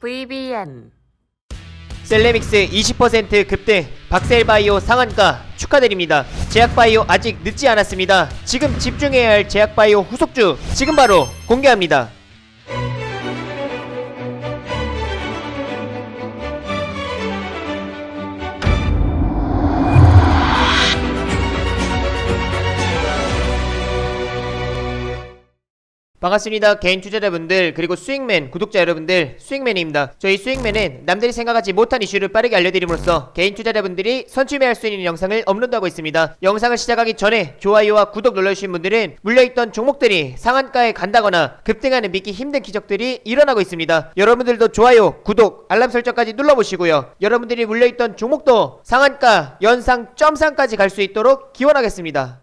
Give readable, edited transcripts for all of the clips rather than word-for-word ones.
VBN 셀레믹스 20% 급등, 박셀바이오 상한가 축하드립니다. 제약바이오 아직 늦지 않았습니다. 지금 집중해야 할 제약바이오 후속주 지금 바로 공개합니다. 반갑습니다. 개인 투자자분들 그리고 수익맨 구독자 여러분들, 수익맨입니다. 저희 수익맨은 남들이 생각하지 못한 이슈를 빠르게 알려드림으로써 개인 투자자분들이 선취매할 수 있는 영상을 업로드하고 있습니다. 영상을 시작하기 전에 좋아요와 구독 눌러주신 분들은 물려있던 종목들이 상한가에 간다거나 급등하는 믿기 힘든 기적들이 일어나고 있습니다. 여러분들도 좋아요, 구독, 알람 설정까지 눌러보시고요. 여러분들이 물려있던 종목도 상한가, 연상, 점상까지 갈 수 있도록 기원하겠습니다.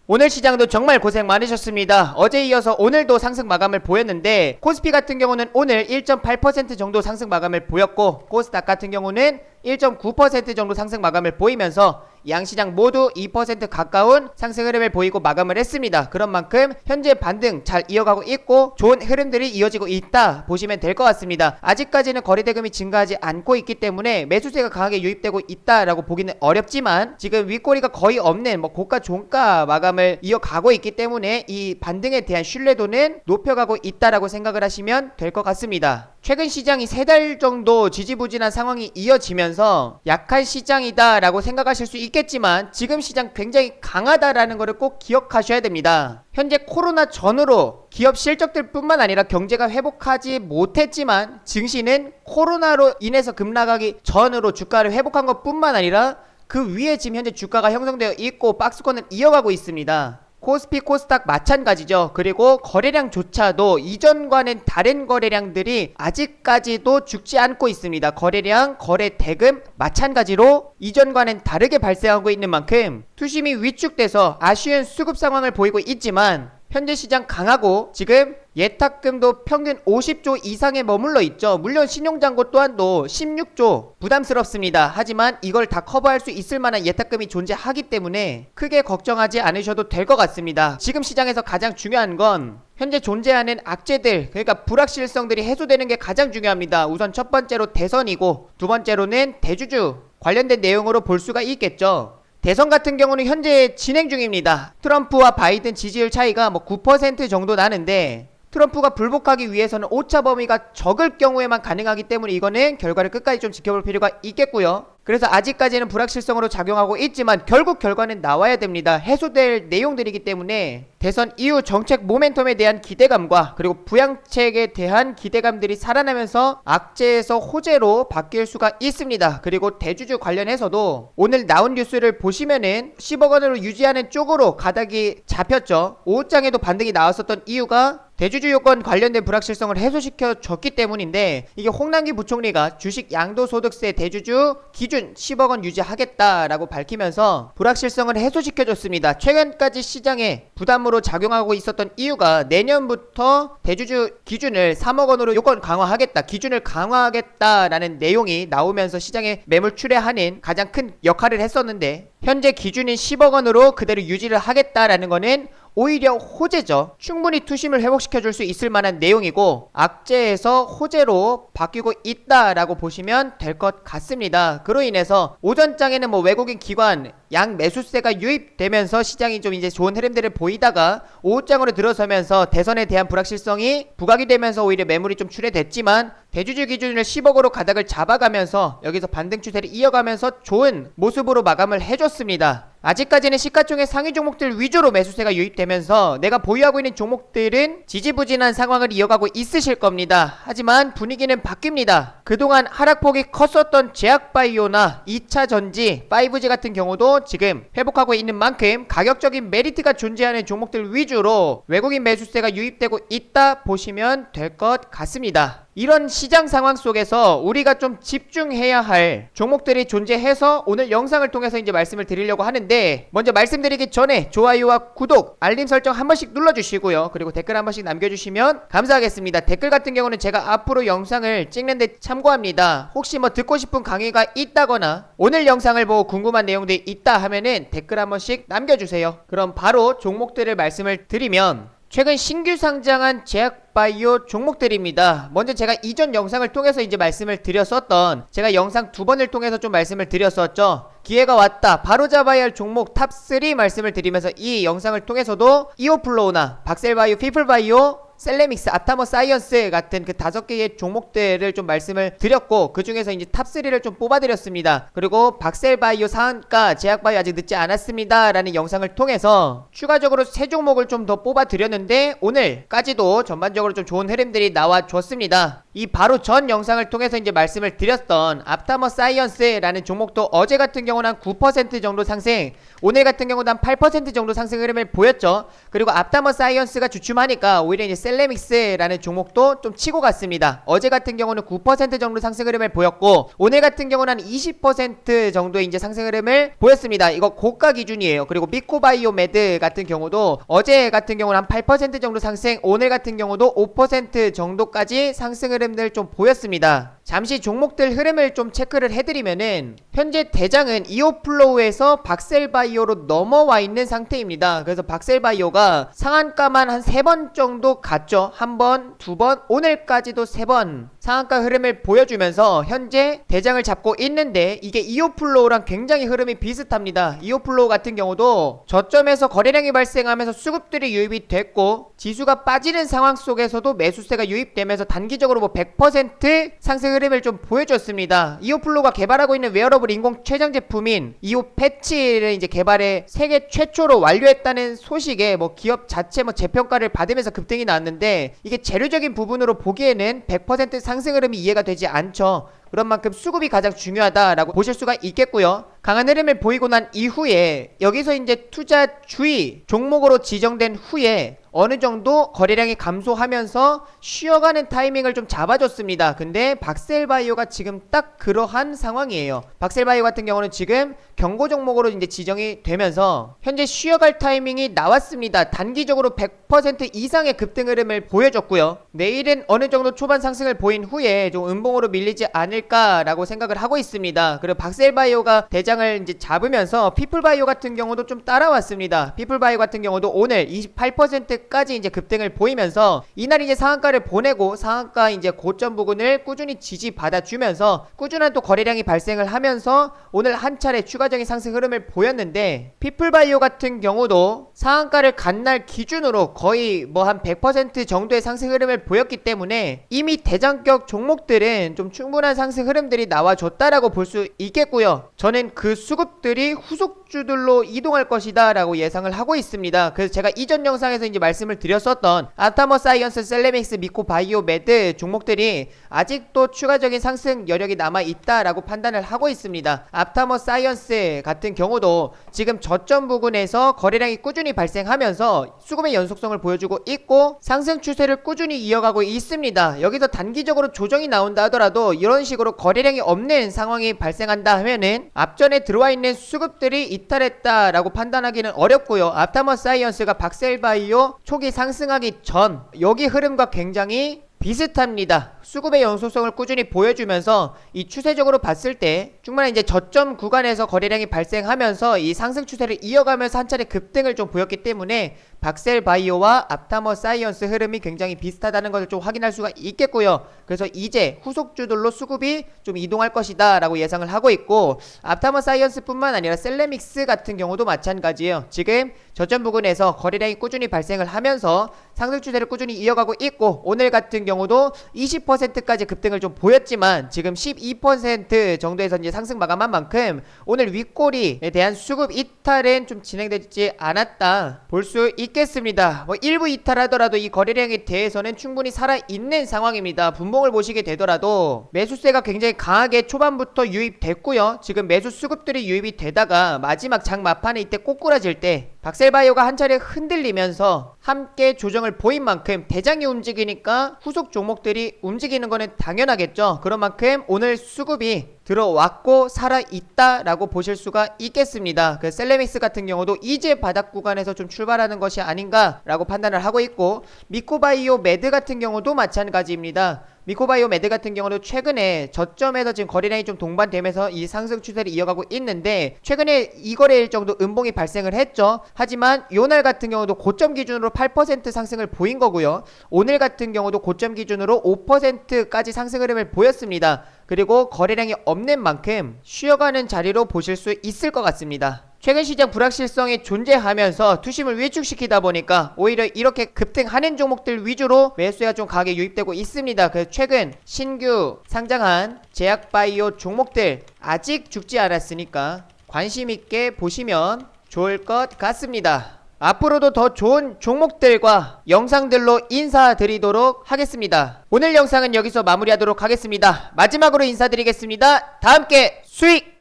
오늘 시장도 정말 고생 많으셨습니다. 어제 이어서 오늘도 상승 마감을 보였는데 코스피 같은 경우는 오늘 1.8% 정도 상승 마감을 보였고 코스닥 같은 경우는 1.9% 정도 상승 마감을 보이면서 양시장 모두 2% 가까운 상승 흐름을 보이고 마감을 했습니다. 그런 만큼 현재 반등 잘 이어가고 있고 좋은 흐름들이 이어지고 있다 보시면 될 것 같습니다. 아직까지는 거래대금이 증가하지 않고 있기 때문에 매수세가 강하게 유입되고 있다라고 보기는 어렵지만 지금 윗꼬리가 거의 없는 고가 종가 마감을 이어가고 있기 때문에 이 반등에 대한 신뢰도는 높여가고 있다라고 생각을 하시면 될 것 같습니다. 최근 시장이 3달 정도 지지부진한 상황이 이어지면서 약한 시장이다 라고 생각하실 수 있겠지만 지금 시장 굉장히 강하다라는 것을 꼭 기억하셔야 됩니다. 현재 코로나 전후로 기업 실적들 뿐만 아니라 경제가 회복하지 못했지만 증시는 코로나로 인해서 급락하기 전으로 주가를 회복한 것 뿐만 아니라 그 위에 지금 현재 주가가 형성되어 있고 박스권을 이어가고 있습니다. 코스피 코스닥 마찬가지죠. 그리고 거래량조차도 이전과는 다른 거래량들이 아직까지도 죽지 않고 있습니다. 거래량, 거래 대금 마찬가지로 이전과는 다르게 발생하고 있는 만큼 투심이 위축돼서 아쉬운 수급 상황을 보이고 있지만 현재 시장 강하고 지금 예탁금도 평균 50조 이상에 머물러 있죠. 물론 신용잔고 또한도 16조 부담스럽습니다. 하지만 이걸 다 커버할 수 있을 만한 예탁금이 존재하기 때문에 크게 걱정하지 않으셔도 될 것 같습니다. 지금 시장에서 가장 중요한 건 현재 존재하는 악재들, 그러니까 불확실성들이 해소되는 게 가장 중요합니다. 우선 첫 번째로 대선이고 두 번째로는 대주주 관련된 내용으로 볼 수가 있겠죠. 대선 같은 경우는 현재 진행 중입니다. 트럼프와 바이든 지지율 차이가 9% 정도 나는데 트럼프가 불복하기 위해서는 오차 범위가 적을 경우에만 가능하기 때문에 이거는 결과를 끝까지 좀 지켜볼 필요가 있겠고요. 그래서 아직까지는 불확실성으로 작용하고 있지만 결국 결과는 나와야 됩니다. 해소될 내용들이기 때문에 대선 이후 정책 모멘텀에 대한 기대감과 그리고 부양책에 대한 기대감들이 살아나면서 악재에서 호재로 바뀔 수가 있습니다. 그리고 대주주 관련해서도 오늘 나온 뉴스를 보시면은 10억 원으로 유지하는 쪽으로 가닥이 잡혔죠. 5장에도 반등이 나왔었던 이유가 대주주 요건 관련된 불확실성을 해소시켜 줬기 때문인데 이게 홍남기 부총리가 주식 양도소득세 대주주 기준 10억 원 유지하겠다라고 밝히면서 불확실성을 해소시켜 줬습니다. 최근까지 시장에 부담으로 작용하고 있었던 이유가 내년부터 대주주 기준을 3억 원으로 요건 강화하겠다, 기준을 강화하겠다라는 내용이 나오면서 시장에 매물 출회하는 가장 큰 역할을 했었는데 현재 기준인 10억 원으로 그대로 유지를 하겠다라는 거는 오히려 호재죠. 충분히 투심을 회복시켜줄 수 있을 만한 내용이고 악재에서 호재로 바뀌고 있다라고 보시면 될 것 같습니다. 그로 인해서 오전장에는 외국인 기관 양 매수세가 유입되면서 시장이 좀 이제 좋은 흐름들을 보이다가 오후장으로 들어서면서 대선에 대한 불확실성이 부각이 되면서 오히려 매물이 좀 출회됐지만 대주주 기준을 10억으로 가닥을 잡아가면서 여기서 반등 추세를 이어가면서 좋은 모습으로 마감을 해줬습니다. 아직까지는 시가총액 상위 종목들 위주로 매수세가 유입되면서 내가 보유하고 있는 종목들은 지지부진한 상황을 이어가고 있으실 겁니다. 하지만 분위기는 바뀝니다. 그동안 하락폭이 컸었던 제약바이오나 2차전지, 5G 같은 경우도 지금 회복하고 있는 만큼 가격적인 메리트가 존재하는 종목들 위주로 외국인 매수세가 유입되고 있다 보시면 될 것 같습니다. 이런 시장 상황 속에서 우리가 좀 집중해야 할 종목들이 존재해서 오늘 영상을 통해서 이제 말씀을 드리려고 하는데 먼저 말씀드리기 전에 좋아요와 구독, 알림 설정 한 번씩 눌러주시고요. 그리고 댓글 한 번씩 남겨주시면 감사하겠습니다. 댓글 같은 경우는 제가 앞으로 영상을 찍는데 참고합니다. 혹시 듣고 싶은 강의가 있다거나 오늘 영상을 보고 궁금한 내용들이 있다 하면은 댓글 한 번씩 남겨주세요. 그럼 바로 종목들을 말씀을 드리면 최근 신규 상장한 제약바이오 종목들입니다. 먼저 제가 이전 영상을 통해서 이제 말씀을 드렸었던, 제가 영상 2번을 통해서 좀 말씀을 드렸었죠. 기회가 왔다, 바로 잡아야 할 종목 탑3 말씀을 드리면서 이 영상을 통해서도 이오플로우나 박셀바이오, 피플바이오, 셀레믹스, 앞타머 사이언스 같은 그 5개의 종목들을 좀 말씀을 드렸고, 그 중에서 이제 탑3를 좀 뽑아드렸습니다. 그리고 박셀바이오 상한가, 제약바이오 아직 늦지 않았습니다 라는 영상을 통해서 추가적으로 3종목을 좀 더 뽑아드렸는데, 오늘까지도 전반적으로 좀 좋은 흐름들이 나와줬습니다. 이 바로 전 영상을 통해서 이제 말씀을 드렸던 앞타머 사이언스라는 종목도 어제 같은 경우는 한 9% 정도 상승, 오늘 같은 경우도 한 8% 정도 상승 흐름을 보였죠. 그리고 앞타머 사이언스가 주춤하니까 오히려 이제 셀레믹스라는 종목도 좀 치고 갔습니다. 어제 같은 경우는 9% 정도 상승 흐름을 보였고, 오늘 같은 경우는 한 20% 정도의 이제 상승 흐름을 보였습니다. 이거 고가 기준이에요. 그리고 미코바이오메드 같은 경우도 어제 같은 경우는 한 8% 정도 상승, 오늘 같은 경우도 5% 정도까지 상승 흐름들 좀 보였습니다. 잠시 종목들 흐름을 좀 체크를 해드리면은, 현재 대장은 이오플로우에서 박셀바이오로 넘어와 있는 상태입니다. 그래서 박셀바이오가 상한가만 한 3번 정도 갔죠. 1번, 2번, 오늘까지도 3번 상한가 흐름을 보여주면서 현재 대장을 잡고 있는데, 이게 이오플로우랑 굉장히 흐름이 비슷합니다. 이오플로우 같은 경우도 저점에서 거래량이 발생하면서 수급들이 유입이 됐고, 지수가 빠지는 상황 속에서도 매수세가 유입되면서 단기적으로 뭐 100% 상승 흐름을 좀 보여줬습니다. 이오플로우가 개발하고 있는 웨어러블 인공 췌장 제품인 이오 패치를 이제 개발에 세계 최초로 완료했다는 소식에 뭐 기업 자체 뭐 재평가를 받으면서 급등이 나왔는데, 이게 재료적인 부분으로 보기에는 100% 상승 흐름이 이해가 되지 않죠. 그런 만큼 수급이 가장 중요하다라고 보실 수가 있겠고요. 강한 흐름을 보이고 난 이후에 여기서 이제 투자 주의 종목으로 지정된 후에 어느 정도 거래량이 감소하면서 쉬어가는 타이밍을 좀 잡아줬습니다. 근데 박셀바이오가 지금 딱 그러한 상황이에요. 박셀바이오 같은 경우는 지금 경고 종목으로 이제 지정이 되면서 현재 쉬어갈 타이밍이 나왔습니다. 단기적으로 100% 이상의 급등 흐름을 보여줬고요. 내일은 어느 정도 초반 상승을 보인 후에 좀 음봉으로 밀리지 않을까라고 생각을 하고 있습니다. 그리고 박셀바이오가 대장을 이제 잡으면서 피플바이오 같은 경우도 좀 따라왔습니다. 피플바이오 같은 경우도 오늘 28%까지 이제 급등을 보이면서 이날 이제 상한가를 보내고 상한가 이제 고점 부근을 꾸준히 지지받아주면서 꾸준한 또 거래량이 발생을 하면서 오늘 한 차례 추가적인 상승 흐름을 보였는데, 피플바이오 같은 경우도 상한가를 간 날 기준으로 거의 뭐 한 100% 정도의 상승 흐름을 보였기 때문에 이미 대장격 종목들은 좀 충분한 상승 흐름들이 나와줬다라고 볼 수 있겠고요. 저는 그 수급들이 후속주들로 이동할 것이다 라고 예상을 하고 있습니다. 그래서 제가 이전 영상에서 이제 말씀을 드렸었던 아타머 사이언스, 셀레믹스, 미코바이오메드 종목들이 아직도 추가적인 상승 여력이 남아있다라고 판단을 하고 있습니다. 아타머 사이언스 같은 경우도 지금 저점 부근에서 거래량이 꾸준히 발생하면서 수급의 연속성을 보여주고 있고 상승 추세를 꾸준히 이어가고 있습니다. 여기서 단기적으로 조정이 나온다 하더라도 이런 식으로 거래량이 없는 상황이 발생한다 하면은 앞전에 들어와 있는 수급들이 이탈했다라고 판단하기는 어렵고요. 앞타머 사이언스가 박셀바이오 초기 상승하기 전 여기 흐름과 굉장히 비슷합니다. 수급의 연속성을 꾸준히 보여주면서 이 추세적으로 봤을 때 충분히 이제 저점 구간에서 거래량이 발생하면서 이 상승 추세를 이어가면서 한 차례 급등을 좀 보였기 때문에 박셀바이오와 앞타머 사이언스 흐름이 굉장히 비슷하다는 것을 좀 확인할 수가 있겠고요. 그래서 이제 후속주들로 수급이 좀 이동할 것이다 라고 예상을 하고 있고, 앞타머 사이언스 뿐만 아니라 셀레믹스 같은 경우도 마찬가지예요. 지금 저점 부근에서 거래량이 꾸준히 발생을 하면서 상승 추세를 꾸준히 이어가고 있고, 오늘 같은 경우도 20%까지 급등을 좀 보였지만 지금 12% 정도에서 이제 상승 마감한 만큼 오늘 윗꼬리에 대한 수급 이탈은 좀 진행되지 않았다 볼 수 있겠습니다. 뭐 일부 이탈하더라도 이 거래량에 대해서는 충분히 살아있는 상황입니다. 분봉을 보시게 되더라도 매수세가 굉장히 강하게 초반부터 유입됐고요. 지금 매수 수급들이 유입이 되다가 마지막 장 막판에 이때 꼬꾸라질 때 박셀바이오가 한 차례 흔들리면서 함께 조정을 보인 만큼 대장이 움직이니까 후속 종목들이 움직이는 거는 당연하겠죠. 그런 만큼 오늘 수급이 들어왔고 살아있다라고 보실 수가 있겠습니다. 그 셀레믹스 같은 경우도 이제 바닥 구간에서 좀 출발하는 것이 아닌가라고 판단을 하고 있고, 미코바이오메드 같은 경우도 마찬가지입니다. 미코바이오 메드 같은 경우도 최근에 저점에서 지금 거래량이 좀 동반되면서 이 상승 추세를 이어가고 있는데 최근에 이 거래일 정도 음봉이 발생을 했죠. 하지만 요날 같은 경우도 고점 기준으로 8% 상승을 보인 거고요. 오늘 같은 경우도 고점 기준으로 5%까지 상승 흐름을 보였습니다. 그리고 거래량이 없는 만큼 쉬어가는 자리로 보실 수 있을 것 같습니다. 최근 시장 불확실성이 존재하면서 투심을 위축시키다 보니까 오히려 이렇게 급등하는 종목들 위주로 매수가 좀 강하게 유입되고 있습니다. 그래서 최근 신규 상장한 제약바이오 종목들 아직 죽지 않았으니까 관심 있게 보시면 좋을 것 같습니다. 앞으로도 더 좋은 종목들과 영상들로 인사드리도록 하겠습니다. 오늘 영상은 여기서 마무리하도록 하겠습니다. 마지막으로 인사드리겠습니다. 다 함께 수익!